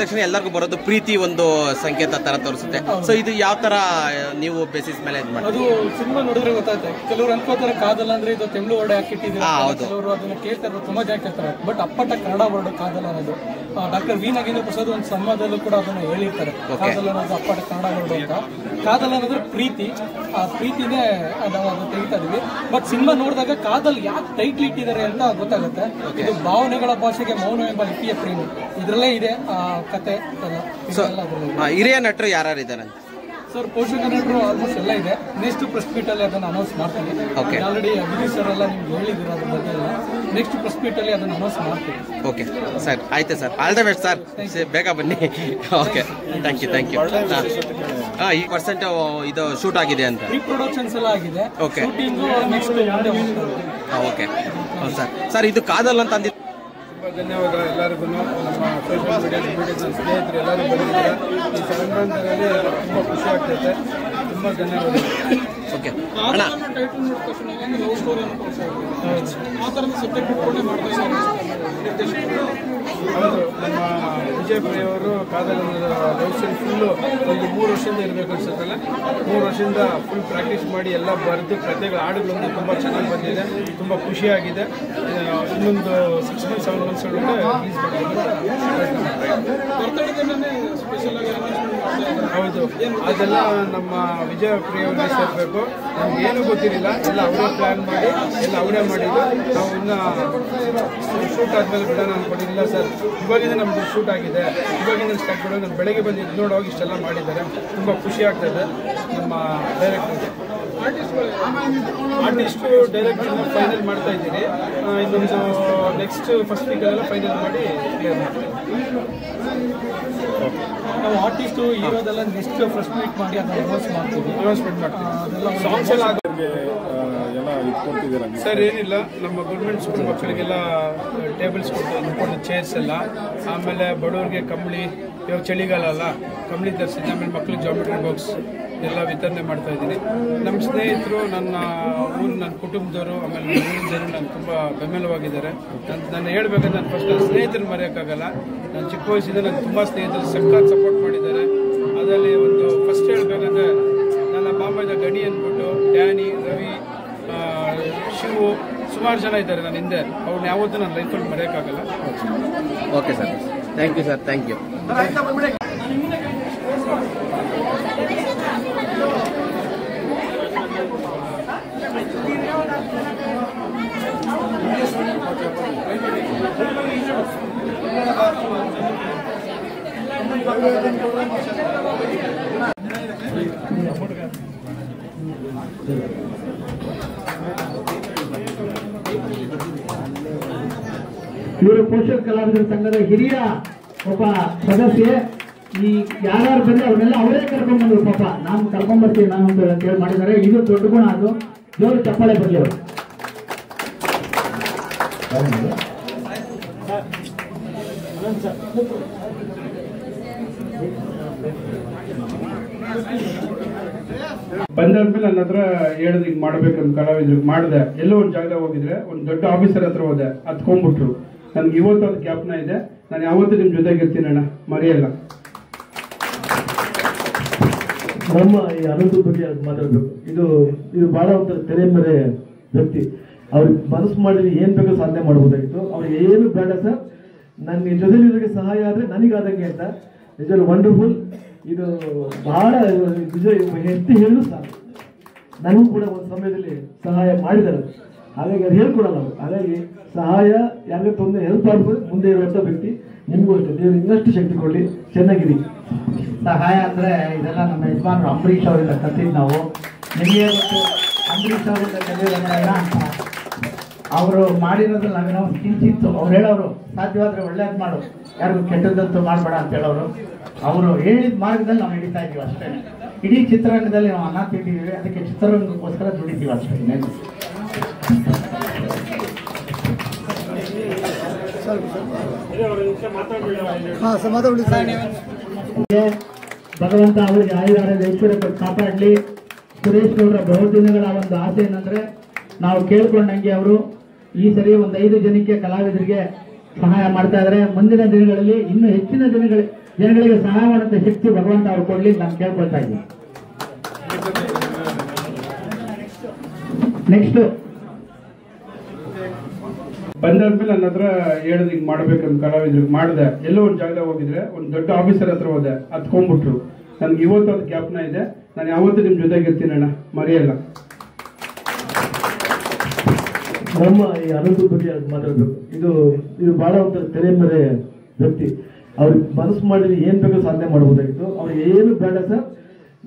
ತಕ್ಷಣ ಎಲ್ಲರಿಗೂ ಬರೋದು ಪ್ರೀತಿ ಒಂದು ಸಂಕೇತ ತರ ತೋರಿಸುತ್ತೆ. ಸೊ ಇದು ಯಾವ ತರ ನೀವು ಬೇಸಿಸ್ ಮೇಲೆ ಇದು ಮಾಡಿ? ಅದು ಸಿನಿಮಾ ನೋಡಿದ್ರೆ ಗೊತ್ತಾಗುತ್ತೆ. ಕೆಲವರು ಅನ್ಕೋತಾರೆ ಕಾದಲ್ಲ ಅಂದ್ರೆ ಇದು ತಮಿಳು ವರ್ಡ್ ಹಾಕಿಟ್ಟಿದ್ದಾರೆ, ಕೆಲವರು ಅದನ್ನ ಕೇಳ್ತಾರೆ, ತುಂಬಾ ಜನ ಕೇಳ್ತಾರೆ. ಬಟ್ ಅಪ್ಪಟ ಕನ್ನಡ ವರ್ಡ್ ಕಾದಲ್ಲ ಅನ್ನೋದು. ಡಾಕ್ಟರ್ ವಿ ನಾಗೇಂದ್ರ ಪ್ರಸಾದ್ ಒಂದು ಸಂವಾದದಲ್ಲೂ ಕೂಡ ಅದನ್ನ ಹೇಳಿರ್ತಾರೆ. ಕಾದಲ್ಲ ಅನ್ನೋದು ಅಪ್ಪಟ ಕನ್ನಡ ವರ್ಡ್ ಅಂತ. ಕಾದಲ್ಲ ಅನ್ನೋದ್ರೆ ಪ್ರೀತಿ, ಆ ಪ್ರೀತಿನೇ ನಾವು ಅದು ತೆಗಿತಾ ಇದೀವಿ. ಬಟ್ ಸಿನಿಮಾ ನೋಡಿದಾಗ ಕಾದಲ್ ಯಾಕೆ ಟೈಟ್ಲ್ ಇಟ್ಟಿದ್ದಾರೆ ಅಂತ ಗೊತ್ತಾಗುತ್ತೆ. ಇದು ಭಾವನೆಗಳ ಭಾಷೆಗೆ ಮೌನ ಎಂಬ ಲಿಪಿಯ ಪ್ರೇಮಿ, ಇದ್ರಲ್ಲೇ ಇದೆ ಆ ಕತೆ ಎಲ್ಲ. ಹಿರಿಯ ನಟರು ಯಾರು ಇದ್ದಾರೆ ಸರ್? ಪೋಷಕ ನಟರು ಆಲ್ಮೋಸ್ಟ್ ಎಲ್ಲ ಇದೆ. ನೆಕ್ಸ್ಟ್ ಪ್ರೆಸ್ ಮೀಟ್ ಅಲ್ಲಿ ಅದನ್ನ ಅನೌನ್ಸ್ ಮಾಡ್ತೀವಿ. ಆಲ್ರೆಡಿ ಅಭಿಜಿತ್ ಸರ್ ಎಲ್ಲ ನಿಮ್ಗೆ ಹೇಳಿದಿರ ಅದ್ರ ಬಗ್ಗೆ ಎಲ್ಲ. ನೆಕ್ಸ್ಟ್ ಪ್ರೆಸ್ ಮೀಟ್ ಅಲ್ಲಿ ಅದನ್ನ ಅನೌನ್ಸ್ ಮಾಡ್ತೀವಿ. ಓಕೆ ಸರ್, ಆಯ್ತು sir, all the best sir, ಬೇಗ ಬನ್ನಿ. Okay, thank you. ಈ ಪರ್ಸೆಂಟ್ ಇದು ಶೂಟ್ ಆಗಿದೆ ಅಂತ, ಪ್ರೀ ಪ್ರೊಡಕ್ಷನ್ಸ್ ಎಲ್ಲ ಆಗಿದೆ. Okay, shooting next okay sir. ಇದು ಕಾದಲ್ ಅಂತ ಅಂದಿದ್ದು. ತುಂಬ ಧನ್ಯವಾದ ಎಲ್ಲರಿಗೂ. ನಮ್ಮ ಸೋಷಿಯಲ್ ಮೀಡಿಯಾ ಸ್ನೇಹಿತರು ಎಲ್ಲರೂ ಬಂದಿದ್ದಾರೆ. ಈ ಸಂಬಂಧದಲ್ಲಿ ತುಂಬ ಖುಷಿ ಆಗ್ತೈತೆ. ತುಂಬ ಧನ್ಯವಾದ. ಓಕೆ ಅಣ್ಣ, ಟೈಟಲ್ ನೋಡಿದ ತಕ್ಷಣ ಲವ್ ಸ್ಟೋರಿ ಆ ಥರದ ಸಬ್ಜೆಕ್ಟ್ ಇಟ್ಕೊಂಡೇ ಮಾಡ್ತಾ ಇದ್ದಾರೆ. ಹೌದು, ನಮ್ಮ ವಿಜಯಪ್ರಿಯವರು ಕಾದಲ್ ಲವ್ ಸ್ಟೋರಿ ಫುಲ್ಲು ಒಂದು 3 ವರ್ಷದಿಂದ ಇರಬೇಕು ಅನ್ಸುತ್ತಲ್ಲ. 3 ವರ್ಷದಿಂದ ಫುಲ್ ಪ್ರಾಕ್ಟೀಸ್ ಮಾಡಿ ಎಲ್ಲ ಬರೆದು ಕಥೆಗಳ ಹಾಡುಗಳನ್ನು ತುಂಬ ಚೆನ್ನಾಗಿ ಬಂದಿದೆ. ತುಂಬ ಖುಷಿಯಾಗಿದೆ. ಇನ್ನೊಂದು 6 ಮಂತ್ಸ್ 7 ಮಂತ್ಸ್ ಒಳಗೆ ರಿಲೀಸ್ ಹೌದು, ಅದೆಲ್ಲ ನಮ್ಮ ವಿಜಯಪ್ರಿಯವ್ರಿಗೆ ಸೇರಬೇಕು. ನಮ್ಗೆ ಏನೂ ಗೊತ್ತಿರಲಿಲ್ಲ, ಎಲ್ಲ ಅವರೇ ಪ್ಲ್ಯಾನ್ ಮಾಡಿ ಎಲ್ಲ ಅವರೇ ಮಾಡಿದ್ದು. ನಾವು ಇನ್ನು ಶೂಟ್ ಆದಮೇಲೆ ಬಿಡೋಣ ಅಂದ್ಕೊಂಡಿಲ್ಲ ಸರ್. ಇವಾಗಿಂದ ನಮ್ಮದು ಶೂಟ್ ಆಗಿದೆ, ಇವಾಗಿಂದ ಸ್ಟಾರ್ಟ್ ಮಾಡೋದು. ನಾನು ಬೆಳಗ್ಗೆ ಬಂದು ಇದು ನೋಡುವಾಗ ಇಷ್ಟೆಲ್ಲ ಮಾಡಿದ್ದಾರೆ. ತುಂಬ ಖುಷಿ ಆಗ್ತದೆ. ನಮ್ಮ ಡೈರೆಕ್ಟರ್ಗೆ ಆರ್ಟಿಸ್ಟು ಡೈರೆಕ್ಟರ್ನ ಫೈನಲ್ ಮಾಡ್ತಾ ಇದ್ದೀನಿ. ಇನ್ನೊಂದು ನೆಕ್ಸ್ಟ್ ಫಸ್ಟ್ ವೀಕಲ್ಲೆಲ್ಲ ಫೈನಲ್ ಮಾಡಿ ಕ್ಲಿಯರ್ ಮಾಡ್ತೀವಿ. ನಾವು ಆರ್ಟಿಸ್ಟು ಹೀರೋದೆಲ್ಲ ನೆಕ್ಸ್ಟ್ ಫಸ್ಟ್ ಮೀಟ್ ಮಾಡಿ ಅದನ್ನ ಅನೌನ್ಸ್ಮೆಂಟ್ ಮಾಡ್ತೀವಿ. ಸಾಂಗ್ಸ್ ಎಲ್ಲ ಸರ್ ಏನಿಲ್ಲ, ನಮ್ಮ ಗೌರ್ಮೆಂಟ್ ಸ್ಕೂಲ್ ಮಕ್ಕಳಿಗೆಲ್ಲ ಟೇಬಲ್ಸ್ ಕೊಟ್ಟು ಚೇರ್ಸ್ ಎಲ್ಲ, ಆಮೇಲೆ ಬಡವರಿಗೆ ಕಂಬಳಿ, ಇವಾಗ ಚಳಿಗಾಲ ಅಲ್ಲ, ಕಂಬಳಿ ತರಿಸಿದ್ದೆ. ಆಮೇಲೆ ಮಕ್ಳಿಗೆ ಜಾಮೆಟ್ರಿ ಬಾಕ್ಸ್ ಎಲ್ಲ ವಿತರಣೆ ಮಾಡ್ತಾ ಇದ್ದೀನಿ. ನಮ್ಮ ಸ್ನೇಹಿತರು, ನನ್ನ ಊರು, ನನ್ನ ಕುಟುಂಬದವರು, ಆಮೇಲೆ ನನ್ನ ಊರಿನ ಜನ ನನಗೆ ತುಂಬ ಬೆಂಬಲವಾಗಿದ್ದಾರೆ. ನಾನು ಹೇಳ್ಬೇಕಂದ್ರೆ ನಾನು ಫಸ್ಟ್ ನನ್ನ ಸ್ನೇಹಿತರು ಮರೆಯೋಕ್ಕಾಗಲ್ಲ. ನಾನು ಚಿಕ್ಕ ವಯಸ್ಸಿಂದ ನನಗೆ ತುಂಬ ಸ್ನೇಹಿತರು ಸಖತ್ ಸಪೋರ್ಟ್ ಮಾಡಿದ್ದಾರೆ. ಅದರಲ್ಲಿ ಒಂದು ಫಸ್ಟ್ ಹೇಳ್ಬೇಕಂದ್ರೆ ನನ್ನ ಮಾಮಯ್ಯ ಗಣಿ ಅಂದ್ಬಿಟ್ಟು, ಡ್ಯಾನಿ, ರವಿ, ಶಿವು, ಸುಮಾರು ಜನ ಇದ್ದಾರೆ ನನ್ನ ಹಿಂದೆ. ಅವ್ರನ್ನ ಯಾವತ್ತೂ ನನ್ನ ಲೈಫಲ್ಲಿ ಮರೆಯೋಕ್ಕಾಗಲ್ಲ. Okay sir, thank you sir, thank you. ಇವರು ಪೋಷಕ ಕಲಾವಿದರ ಸಂಘದ ಹಿರಿಯ ಒಬ್ಬ ಸದಸ್ಯೆ. ಈ ಯಾರು ಬಂದ್ರೆ ಅವನ್ನೆಲ್ಲ ಅವರೇ ಕರ್ಕೊಂಡ್ ಬಂದ್ರು. ಪಾಪ ನಾನು ಕರ್ಕೊಂಡ್ ಬರ್ತೀನಿ ನಾನು ಅಂತ ಹೇಳಿ ಮಾಡಿದ್ದಾರೆ. ಇದು ದೊಡ್ಡ ಗುಣ. ಅದು ಜೋರು ಚಪ್ಪಾಳೆ ಬರಲಿ ಅವರು. ಬಂದಾದ್ಮೇಲೆ ನನ್ನ ಹತ್ರ ಹೇಳಿದ್ ಹಿಂಗ್ ಮಾಡ್ಬೇಕಂತ ಕಲಾವಿದ್ರಿಗೆ ಮಾಡಿದೆ. ಎಲ್ಲೋ ಒಂದು ಜಾಗದಾಗ ಹೋಗಿದ್ರೆ ಒಂದು ದೊಡ್ಡ ಆಫೀಸರ್ ಹತ್ರ ಹೋದೆ, ಹತ್ಕೊಂಡ್ಬಿಟ್ರು. ನನ್ಗೆ ಇವತ್ತು ಒಂದು ಜ್ಞಾಪನ ಇದೆ. ನಾನು ಯಾವತ್ತೂ ನಿಮ್ ಜೊತೆಗಿರ್ತೀನಿ ಅಣ್ಣ, ಮರೆಯಲ್ಲ. ನಮ್ಮ ಈ ಅನಂತ ಬಗ್ಗೆ ಮಾತಾಡ್ಬೇಕು. ಇದು ಬಹಳ ಒಂಥರ ತೆರೆಮರೆ ವ್ಯಕ್ತಿ. ಅವ್ರಿಗೆ ಮನಸ್ಸು ಮಾಡಿದ್ರೆ ಏನ್ ಬೇಕೋ ಸಾಧನೆ ಮಾಡ್ಬೋದಾಗಿತ್ತು. ಅವ್ರಿಗೆ ಏನು ಬೇಡ ಸರ್, ನನ್ನ ಜೊತೆಲಿ ಸಹಾಯ ಆದ್ರೆ ನನಗಾದಂಗೆ ಅಂತ. ನಿಜವಾಗ್ಲೂ ವಂಡರ್ಫುಲ್. ಇದು ಬಹಳ ನಿಜ ಎತ್ತಿ ಹೇಳಲು ಸಾಕು. ನನಗೂ ಕೂಡ ಒಂದು ಸಮಯದಲ್ಲಿ ಸಹಾಯ ಮಾಡಿದ್ದಾರೆ. ಹಾಗಾಗಿ ಅದು ಹೇಳ್ಕೊಡಲ್ಲ ಅವರು. ಹಾಗಾಗಿ ಸಹಾಯ ಯಾರಿಗೆ ತೊಂದರೆ ಹೆಲ್ಪ್ ಆಗ್ಬೋದು ಮುಂದೆ ಇರುವಂತ ವ್ಯಕ್ತಿ. ನಿಮಗೂ ಅಷ್ಟೇ, ದೇವರು ಇನ್ನಷ್ಟು ಶಕ್ತಿ ಕೊಡಲಿ. ಚೆನ್ನಾಗಿರಿ. ಸಹಾಯ ಅಂದ್ರೆ ಇದೆಲ್ಲ ನಮ್ಮ ಯಜಮಾನರು ಅಂಬರೀಷ್ ಅವರಿಂದ ಕಲ್ತಿದ್ದು ನಾವು. ನಿಮಗೆ ಮತ್ತು ಅಂಬರೀಷ್ ಅವರಿಂದ ಕಲಿಯೋದನ್ನೆಲ್ಲ ಅವರು ಮಾಡಿರೋದ್ರಲ್ಲಿ ನಾವೇನೋ ಕಿಂಚಿತ್ತು. ಅವ್ರು ಹೇಳೋರು ಸಾಧ್ಯವಾದ್ರೆ ಒಳ್ಳೇದು ಮಾಡು, ಯಾರಿಗೂ ಕೆಟ್ಟದಂತೂ ಮಾಡಬೇಡ ಅಂತ ಹೇಳೋರು. ಅವರು ಹೇಳಿದ ಮಾರ್ಗದಲ್ಲಿ ನಾವು ಹಿಡಿತಾ ಇದೀವಿ ಅಷ್ಟೇ. ಇಡೀ ಚಿತ್ರರಂಗದಲ್ಲಿ ನಾವು ಅನ್ನ ತಿಂದಿದ್ದೀವಿ, ಅದಕ್ಕೆ ಚಿತ್ರರಂಗಕ್ಕೋಸ್ಕರ ದುಡಿತೀವಿ ಅಷ್ಟೇ. ಭಗವಂತ ಅವರಿಗೆ ಆಯುರಾರೋಗ್ಯ ಐಶ್ವರ್ಯ ಕಾಪಾಡಲಿ. ಸುರೇಶ್ ಗೌಡರ ಬಹುದಿನಗಳ ಒಂದು ಆಸೆ ಏನಂದ್ರೆ ನಾವು ಕೇಳ್ಕೊಂಡಂಗೆ ಅವರು ಈ ಸರಿ ಒಂದು 5 ಜನಕ್ಕೆ ಕಲಾವಿದರಿಗೆ ಸಹಾಯ ಮಾಡ್ತಾ ಇದ್ದಾರೆ. ಮುಂದಿನ ದಿನಗಳಲ್ಲಿ ಇನ್ನೂ ಹೆಚ್ಚಿನ ದಿನಗಳಲ್ಲಿ ಜನಗಳಿಗೆ ಸಹಾಯ ಮಾಡುವಂತ ಶಕ್ತಿ ಭಗವಂತ ಅವ್ರು ಕೊಡ್ಲಿ ನಾನು ಕೇಳ್ಕೊಳ್ತಾ ಇದ್ದೀನಿ. ನೆಕ್ಸ್ಟ್ ಬಂದಾದ್ಮೇಲೆ ನನ್ನ ಹತ್ರ ಹೇಳಿದ್ ಹಿಂಗ್ ಮಾಡ್ಬೇಕಂತ ಕಲಾವಿದ್ರಿಗೆ ಮಾಡಿದೆ. ಎಲ್ಲೋ ಒಂದು ಜಾಗದಾಗ ಹೋಗಿದ್ರೆ ಒಂದು ದೊಡ್ಡ ಆಫೀಸರ್ ಹತ್ರ ಹೋದೆ, ಹತ್ಕೊಂಡ್ಬಿಟ್ರು. ನನ್ಗೆ ಇವತ್ತು ಅದು ಜ್ಞಾಪನ ಇದೆ. ನಾನು ಯಾವತ್ತೂ ನಿಮ್ ಜೊತೆಗೆ ಇರ್ತೀನಿ ಅಣ್ಣ, ಮರೆಯಲ್ಲ. ನಮ್ಮ ಈ ಅನಂತರ ಬಗ್ಗೆ ಮಾತಾಡ್ಬೇಕು. ಇದು ಬಹಳ ಒಂಥರ ತೆರೆಮರೆ ವ್ಯಕ್ತಿ. ಅವ್ರಿಗೆ ಮನಸ್ಸು ಮಾಡಿದ್ರೆ ಏನ್ ಬೇಕೋ ಸಾಧನೆ ಮಾಡ್ಬೋದಾಗಿತ್ತು. ಅವ್ರಿಗೆ ಏನು ಬೇಡ ಸರ್,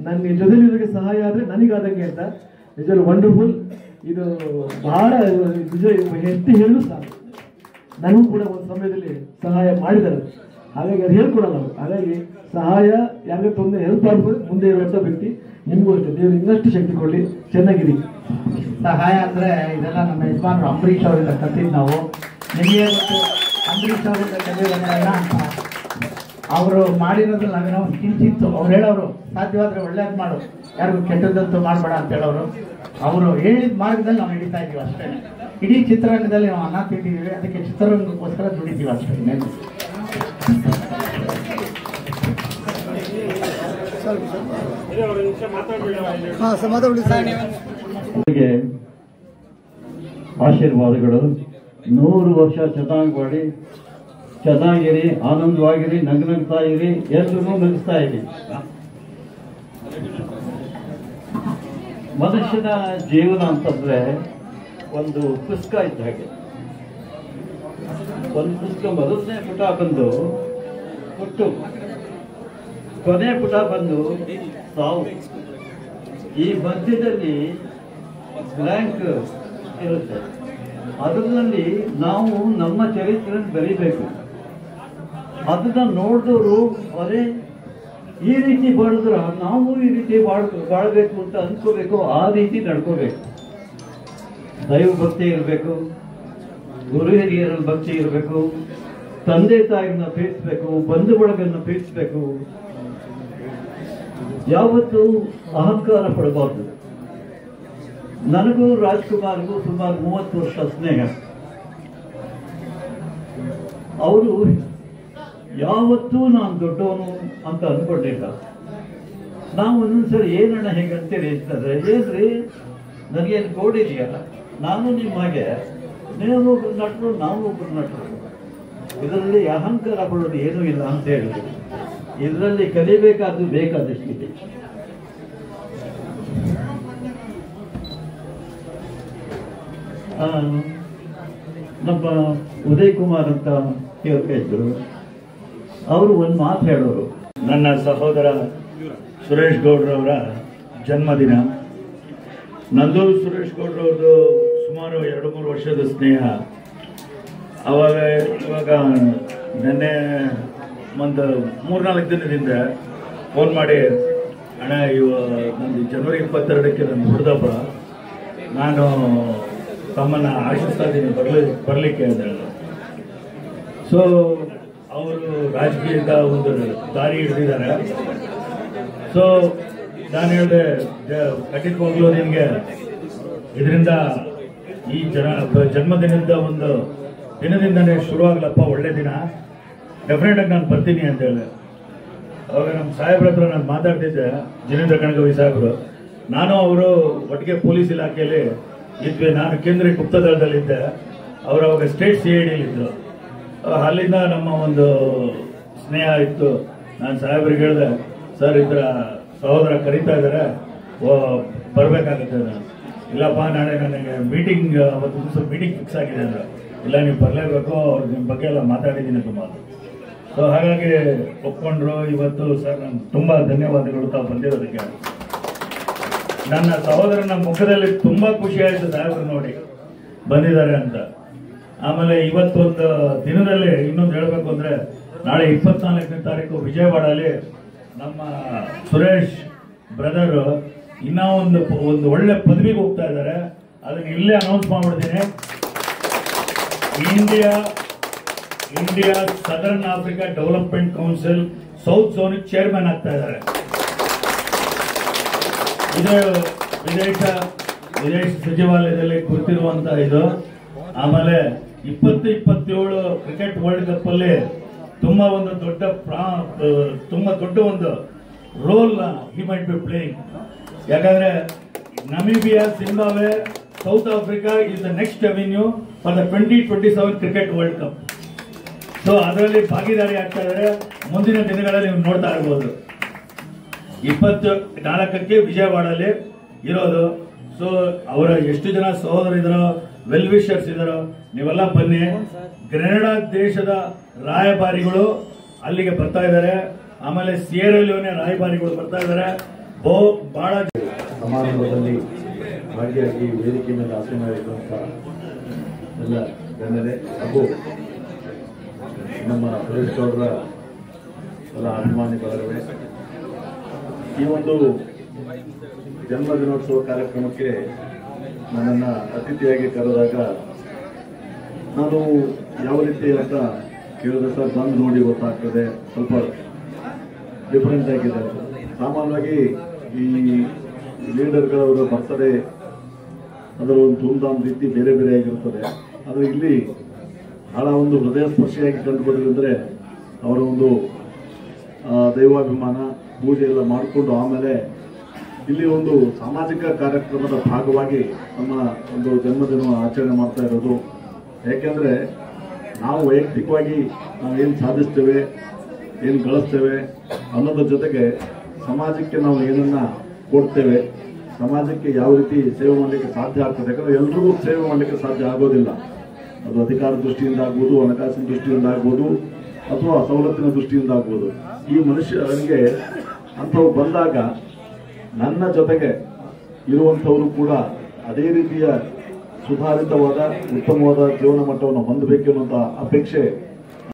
ನನ್ನ ಜೊತೆಲಿರೋರಿಗೆ ಸಹಾಯ ಆದ್ರೆ ನನಗಾದಂಗೆ ಅಂತ. ನಿಜ ವಂಡರ್ಫುಲ್. ಇದು ಬಹಳ ನಿಜ ಎಷ್ಟು ಹೇಳಲು ಸಾಕು. ನನಗೂ ಕೂಡ ಒಂದು ಸಮಯದಲ್ಲಿ ಸಹಾಯ ಮಾಡಿದ್ದಾರೆ. ಹಾಗಾಗಿ ಅದು ಹೇಳ್ಕೊಡಲ್ಲ ಅವರು. ಹಾಗಾಗಿ ಸಹಾಯ ಯಾರಿಗೆ ತೊಂದರೆ ಹೆಲ್ಪ್ ಆಗ್ಬೋದು ಮುಂದೆ ಇರುವಂತ ವ್ಯಕ್ತಿ. ನಿಮಗೂ ಅಷ್ಟೇ, ದೇವರು ಇನ್ನಷ್ಟು ಶಕ್ತಿ ಕೊಡ್ಲಿ, ಚೆನ್ನಾಗಿರಿ. ಸಹಾಯ ಅಂದ್ರೆ ಇದೆಲ್ಲ ನಮ್ಮ ಯಜಮಾನರು ಅಂಬರೀಷ್ ಅವರಿಂದ ಕಲ್ತಿದ್ದು ನಾವು. ನಿಮಗೆ ಗೊತ್ತು, ಅಂಬರೀಷ್ ಅವರಿಂದ ಕಲಿಯೋದನ್ನೆಲ್ಲ ಅಂತ ಅವರು ಮಾಡಿರೋದ್ರಲ್ಲಿ ನಾವೇನೋ ಕಿಂಚಿತ್ತು. ಅವ್ರು ಹೇಳೋರು ಸಾಧ್ಯವಾದ್ರೆ ಒಳ್ಳೇದು ಮಾಡು, ಯಾರಿಗೂ ಕೆಟ್ಟದಂತೂ ಮಾಡಬೇಡ ಅಂತ ಹೇಳೋರು. ಅವರು ಹೇಳಿದ ಮಾರ್ಗದಲ್ಲಿ ನಾವು ನಡೀತಾ ಇದೀವಿ ಅಷ್ಟೇ. ಇಡೀ ಚಿತ್ರರಂಗದಲ್ಲಿ ನಾವು ಅನ್ನ ತಿಂದಿದ್ದೀವಿ, ಅದಕ್ಕೆ ಚಿತ್ರರಂಗಕ್ಕೋಸ್ಕರ ದುಡಿತೀವಿ ಅಷ್ಟೇ. ಆಶೀರ್ವಾದಗಳು. 100 ವರ್ಷ ಚೆನ್ನಾಗಿರಿ, ಆನಂದವಾಗಿರಿ, ನಗ್ನಗ್ತಾ ಇರಿ, ಎಲ್ಲರೂ ನಗಿಸ್ತಾ ಇರಿ. ಮನುಷ್ಯನ ಜೀವನ ಅಂತಂದ್ರೆ ಒಂದು ಪುಸ್ತಕ ಇದ್ದ ಹಾಗೆ. ಒಂದು ಪುಸ್ತಕ ಮೊದಲನೇ ಪುಟ ಬಂದು ಹುಟ್ಟು, ಕೊನೆ ಪುಟ ಬಂದು ಸಾವು. ಈ ಮಧ್ಯದಲ್ಲಿ ಬ್ಲ್ಯಾಂಕ್ ಇರುತ್ತೆ. ಅದರಲ್ಲಿ ನಾವು ನಮ್ಮ ಚರಿತ್ರೆ ಬರೀಬೇಕು. ಅದನ್ನ ನೋಡಿದವರು ಅದೇ ಈ ರೀತಿ ಬಾಳಿದ್ರ ನಾವು ಈ ರೀತಿ ಬಾಳ್ಬೇಕು ಅಂತ ಅನ್ಕೋಬೇಕು. ಆ ರೀತಿ ನಡ್ಕೋಬೇಕು. ದೈವ ಭಕ್ತಿ ಇರಬೇಕು, ಗುರು ಹಿರಿಯರ ಭಕ್ತಿ ಇರಬೇಕು, ತಂದೆ ತಾಯಿಯನ್ನ ಪ್ರೀತಿಸ್ಬೇಕು, ಬಂಧು ಬಳಗನ್ನ ಪ್ರೀತಿಸ್ಬೇಕು. ಯಾವತ್ತೂ ಅಹಂಕಾರ ಪಡಬಾರ್ದು. ನನಗೂ ರಾಜ್ಕುಮಾರ್ಗೂ ಸುಮಾರು 30 ವರ್ಷ ಸ್ನೇಹ. ಅವರು ಯಾವತ್ತೂ ನಾನು ದೊಡ್ಡವನು ಅಂತ ಅಂದ್ಕೊಂಡಿಲ್ಲ. ನಾವು ಒಂದೊಂದ್ಸರಿ ಏನಣ್ಣ ಹೇಗಂತೀರಿ ಅಂತಂದ್ರೆ, ಏನ್ರಿ ನನಗೇನು ಕೋಡಿದೆಯಲ್ಲ, ನಾನು ನಿಮ್ಮ ಹಾಗೆ, ನೀವು ಒಬ್ರು ನಟರು, ನಾವು ಒಬ್ರು ನಟರು, ಇದರಲ್ಲಿ ಅಹಂಕಾರ ಪಡೋದು ಏನೂ ಇಲ್ಲ ಅಂತ ಹೇಳಿದ್ರು. ಇದರಲ್ಲಿ ಕಲಿಬೇಕಾದ್ದು ಬೇಕಾದಷ್ಟಿದೆ. ನಮ್ಮ ಉದಯ್ ಕುಮಾರ್ ಅಂತ ಹೇಳ್ತಾ ಇದ್ರು. ಅವರು ಒಂದು ಮಾತು ಹೇಳೋರು. ನನ್ನ ಸಹೋದರ ಸುರೇಶ್ ಗೌಡ್ರವರ ಜನ್ಮದಿನ. ನಂದು ಸುರೇಶ್ ಗೌಡ್ರವ್ರದ್ದು ಸುಮಾರು 2-3 ವರ್ಷದ ಸ್ನೇಹ. ಇವಾಗ ನೆನ್ನೆ ಒಂದು 3-4 ದಿನದಿಂದ ಫೋನ್ ಮಾಡಿ, ಅಣ್ಣ ನಂದು ಜನವರಿ 22ಕ್ಕೆ ನನ್ನ ಹುಡ್ದಪ್ಪ, ನಾನು ತಮ್ಮನ್ನ ಆಶಿಸ್ತಾ ಇದ್ದೀನಿ ಬರಲಿಕ್ಕೆ ಅಂತ. ಸೊ ಅವರು ರಾಜಕೀಯದ ಒಂದು ದಾರಿ ಹಿಡಿದಿದ್ದಾರೆ. ಸೊ ನಾನು ಹೇಳಿದೆ, ಖಂಡಿತವಾಗ್ಲೂ ನಿಮಗೆ ಇದರಿಂದ ಈ ಜನ್ಮದಿನದ ಒಂದು ದಿನದಿಂದನೇ ಶುರುವಾಗ್ಲಪ್ಪ, ಒಳ್ಳೆ ದಿನ, ಡೆಫಿನೆಟ್ ಆಗಿ ನಾನು ಬರ್ತೀನಿ ಅಂತ ಹೇಳಿದೆ. ಅವಾಗ ನಮ್ಮ ಸಾಹೇಬ್ರ ಹತ್ರ ನಾನು ಮಾತಾಡ್ತಿದ್ದೆ, ಜಿನೇಂದ್ರ ಕಣಗವಿ ಸಾಹೇಬರು. ನಾನು ಅವರು ಒಟ್ಟಿಗೆ ಪೊಲೀಸ್ ಇಲಾಖೆಯಲ್ಲಿ ಇದ್ವಿ. ನಾನು ಕೇಂದ್ರೀಯ ಗುಪ್ತದಳದಲ್ಲಿದ್ದೆ, ಅವರು ಅವಾಗ ಸ್ಟೇಟ್ CID ಇದ್ರು. ಅಲ್ಲಿಂದ ನಮ್ಮ ಒಂದು ಸ್ನೇಹ ಇತ್ತು. ನಾನು ಸಾಹೇಬ್ರಿಗೆ ಹೇಳಿದೆ, ಸರ್ ಈ ಥರ ಸಹೋದರ ಕರೀತಾ ಇದ್ದಾರೆ, ಬರಬೇಕಾಗುತ್ತೆ. ಇಲ್ಲಪ್ಪ, ನಾಳೆ ನನಗೆ ಮೀಟಿಂಗ್, ಅವತ್ತು ದಿವಸ ಮೀಟಿಂಗ್ ಫಿಕ್ಸ್ ಆಗಿದೆ ಅಂದ್ರೆ, ಇಲ್ಲ ನೀವು ಬರಲೇಬೇಕು, ಅವ್ರು ನಿಮ್ಮ ಬಗ್ಗೆ ಎಲ್ಲ ಮಾತಾಡಿದ್ದೀನಿ ತುಂಬ. ಸೊ ಹಾಗಾಗಿ ಒಪ್ಕೊಂಡ್ರು. ಇವತ್ತು ಸರ್ ನಾನು ತುಂಬ ಧನ್ಯವಾದಗಳು ತಾವು ಬಂದಿರೋದಕ್ಕೆ. ನನ್ನ ಸಹೋದರನ ಮುಖದಲ್ಲಿ ತುಂಬ ಖುಷಿ ಆಯಿತು ಸಾಹೇಬರು ನೋಡಿ ಬಂದಿದ್ದಾರೆ ಅಂತ. ಆಮೇಲೆ ಇವತ್ತೊಂದು ದಿನದಲ್ಲಿ ಇನ್ನೊಂದು ಹೇಳಬೇಕು ಅಂದ್ರೆ, ನಾಳೆ 24ನೇ ತಾರೀಕು ವಿಜಯವಾಡಲ್ಲಿ ನಮ್ಮ ಸುರೇಶ್ ಬ್ರದರ್ ಇನ್ನ ಒಂದು ಒಳ್ಳೆ ಪದವಿಗೆ ಹೋಗ್ತಾ ಇದ್ದಾರೆ. ಅದನ್ನ ಇಲ್ಲೇ ಅನೌನ್ಸ್ ಮಾಡ್ಬಿಡ್ತೀನಿ. India southern Africa development council south zone chairman ಆಗ್ತಾ ಇದ್ದಾರೆ. ಇದು ವಿದೇಶ ಸಚಿವಾಲಯದಲ್ಲಿ ಕುರಿತಿರುವಂತಹ ಇದು. ಆಮೇಲೆ 2027 ಕ್ರಿಕೆಟ್ ವರ್ಲ್ಡ್ ಕಪ್ ಅಲ್ಲಿ ತುಂಬಾ ಒಂದು ದೊಡ್ಡ ಒಂದು role he might be playing. ಯಾಕಂದ್ರೆ Namibia, Zimbabwe, South Africa is the next avenue for the 2027 cricket world cup. So ಅದರಲ್ಲಿ ಭಾಗಿದಾರಿ ಆಗ್ತಾ ಇದ್ದಾರೆ. ಮುಂದಿನ ದಿನಗಳಲ್ಲಿ ನೀವು ನೋಡ್ತಾ ಇರ್ಬೋದು. 24ಕ್ಕೆ ವಿಜಯವಾಡಲ್ಲಿ ಇರೋದು. ಸೊ ಅವರ ಎಷ್ಟು ಜನ ಸಹೋದರಿದ್ದಾರೋ, ವೆಲ್ ವಿಶರ್ಸ್ ಇದ್ದಾರೋ, ನೀವೆಲ್ಲ ಬನ್ನಿ. ಗ್ರೆನಡಾ ದೇಶದ ರಾಯಭಾರಿಗಳು ಅಲ್ಲಿಗೆ ಬರ್ತಾ ಇದ್ದಾರೆ. ಆಮೇಲೆ ಸಿಯೆರಾ ಲಿಯೋನೆ ರಾಯಭಾರಿಗಳು ಬರ್ತಾ ಇದ್ದಾರೆ. ಬಹಳ ಸಮಾರಂಭದಲ್ಲಿ ಭಾಗಿಯಾಗಿ ವೇದಿಕೆ ಮೇಲೆ ಆಸೀನರಾಗಿರುವಂಥ ಎಲ್ಲ ಗಣ್ಯರೇ ಹಾಗೂ ನಮ್ಮ ಸುರೇಶ್ ಅವರ ಎಲ್ಲ ಅಭಿಮಾನಿ ಬಳಗವೇ, ಈ ಒಂದು ಜನ್ಮದಿನೋತ್ಸವ ಕಾರ್ಯಕ್ರಮಕ್ಕೆ ನನ್ನನ್ನು ಅತಿಥಿಯಾಗಿ ಕರೆದಾಗ ನಾನು ಯಾವ ರೀತಿ ಅಂತ ಕೇಳಿದ್ರೆ ಸರ್ ಬಂದು ನೋಡಿ ಗೊತ್ತಾಗ್ತದೆ, ಸ್ವಲ್ಪ ಡಿಫ್ರೆಂಟ್ ಆಗಿದೆ. ಸಾಮಾನ್ಯವಾಗಿ ಈ ಲೀಡರ್ಗಳವರ ಬರ್ತಡೇ ಅದರ ಒಂದು ಧೂಮ್ಧಾಮ್ ರೀತಿ ಬೇರೆ ಬೇರೆ ಆಗಿರುತ್ತದೆ. ಆದರೆ ಇಲ್ಲಿ ಬಹಳ ಒಂದು ಹೃದಯ ಸ್ಪರ್ಶಿಯಾಗಿ ಕಂಡುಬರೋದಂದರೆ ಅವರ ಒಂದು ದೈವಾಭಿಮಾನ, ಪೂಜೆ ಎಲ್ಲ ಮಾಡಿಕೊಂಡು ಆಮೇಲೆ ಇಲ್ಲಿ ಒಂದು ಸಾಮಾಜಿಕ ಕಾರ್ಯಕ್ರಮದ ಭಾಗವಾಗಿ ನಮ್ಮ ಒಂದು ಜನ್ಮದಿನ ಆಚರಣೆ ಮಾಡ್ತಾ ಇರೋದು. ಯಾಕೆಂದರೆ ನಾವು ವೈಯಕ್ತಿಕವಾಗಿ ನಾವೇನು ಸಾಧಿಸ್ತೇವೆ, ಏನು ಗಳಿಸ್ತೇವೆ ಅನ್ನೋದ್ರ ಜೊತೆಗೆ ಸಮಾಜಕ್ಕೆ ನಾವು ಏನನ್ನ ಕೊಡ್ತೇವೆ, ಸಮಾಜಕ್ಕೆ ಯಾವ ರೀತಿ ಸೇವೆ ಮಾಡಲಿಕ್ಕೆ ಸಾಧ್ಯ ಆಗ್ತದೆ. ಯಾಕಂದರೆ ಎಲ್ರಿಗೂ ಸೇವೆ ಮಾಡಲಿಕ್ಕೆ ಸಾಧ್ಯ ಆಗೋದಿಲ್ಲ. ಅದು ಅಧಿಕಾರ ದೃಷ್ಟಿಯಿಂದ ಆಗ್ಬೋದು, ಹಣಕಾಸಿನ ದೃಷ್ಟಿಯಿಂದ ಆಗ್ಬೋದು, ಅಥವಾ ಸವಲತ್ತಿನ ದೃಷ್ಟಿಯಿಂದ ಆಗ್ಬೋದು. ಈ ಮನುಷ್ಯನಿಗೆ ಅಂಥವು ಬಂದಾಗ ನನ್ನ ಜೊತೆಗೆ ಇರುವಂಥವರು ಕೂಡ ಅದೇ ರೀತಿಯ ಸುಧಾರಿತವಾದ ಉತ್ತಮವಾದ ಜೀವನ ಮಟ್ಟವನ್ನು ಹೊಂದಬೇಕು ಅನ್ನುವಂಥ ಅಪೇಕ್ಷೆ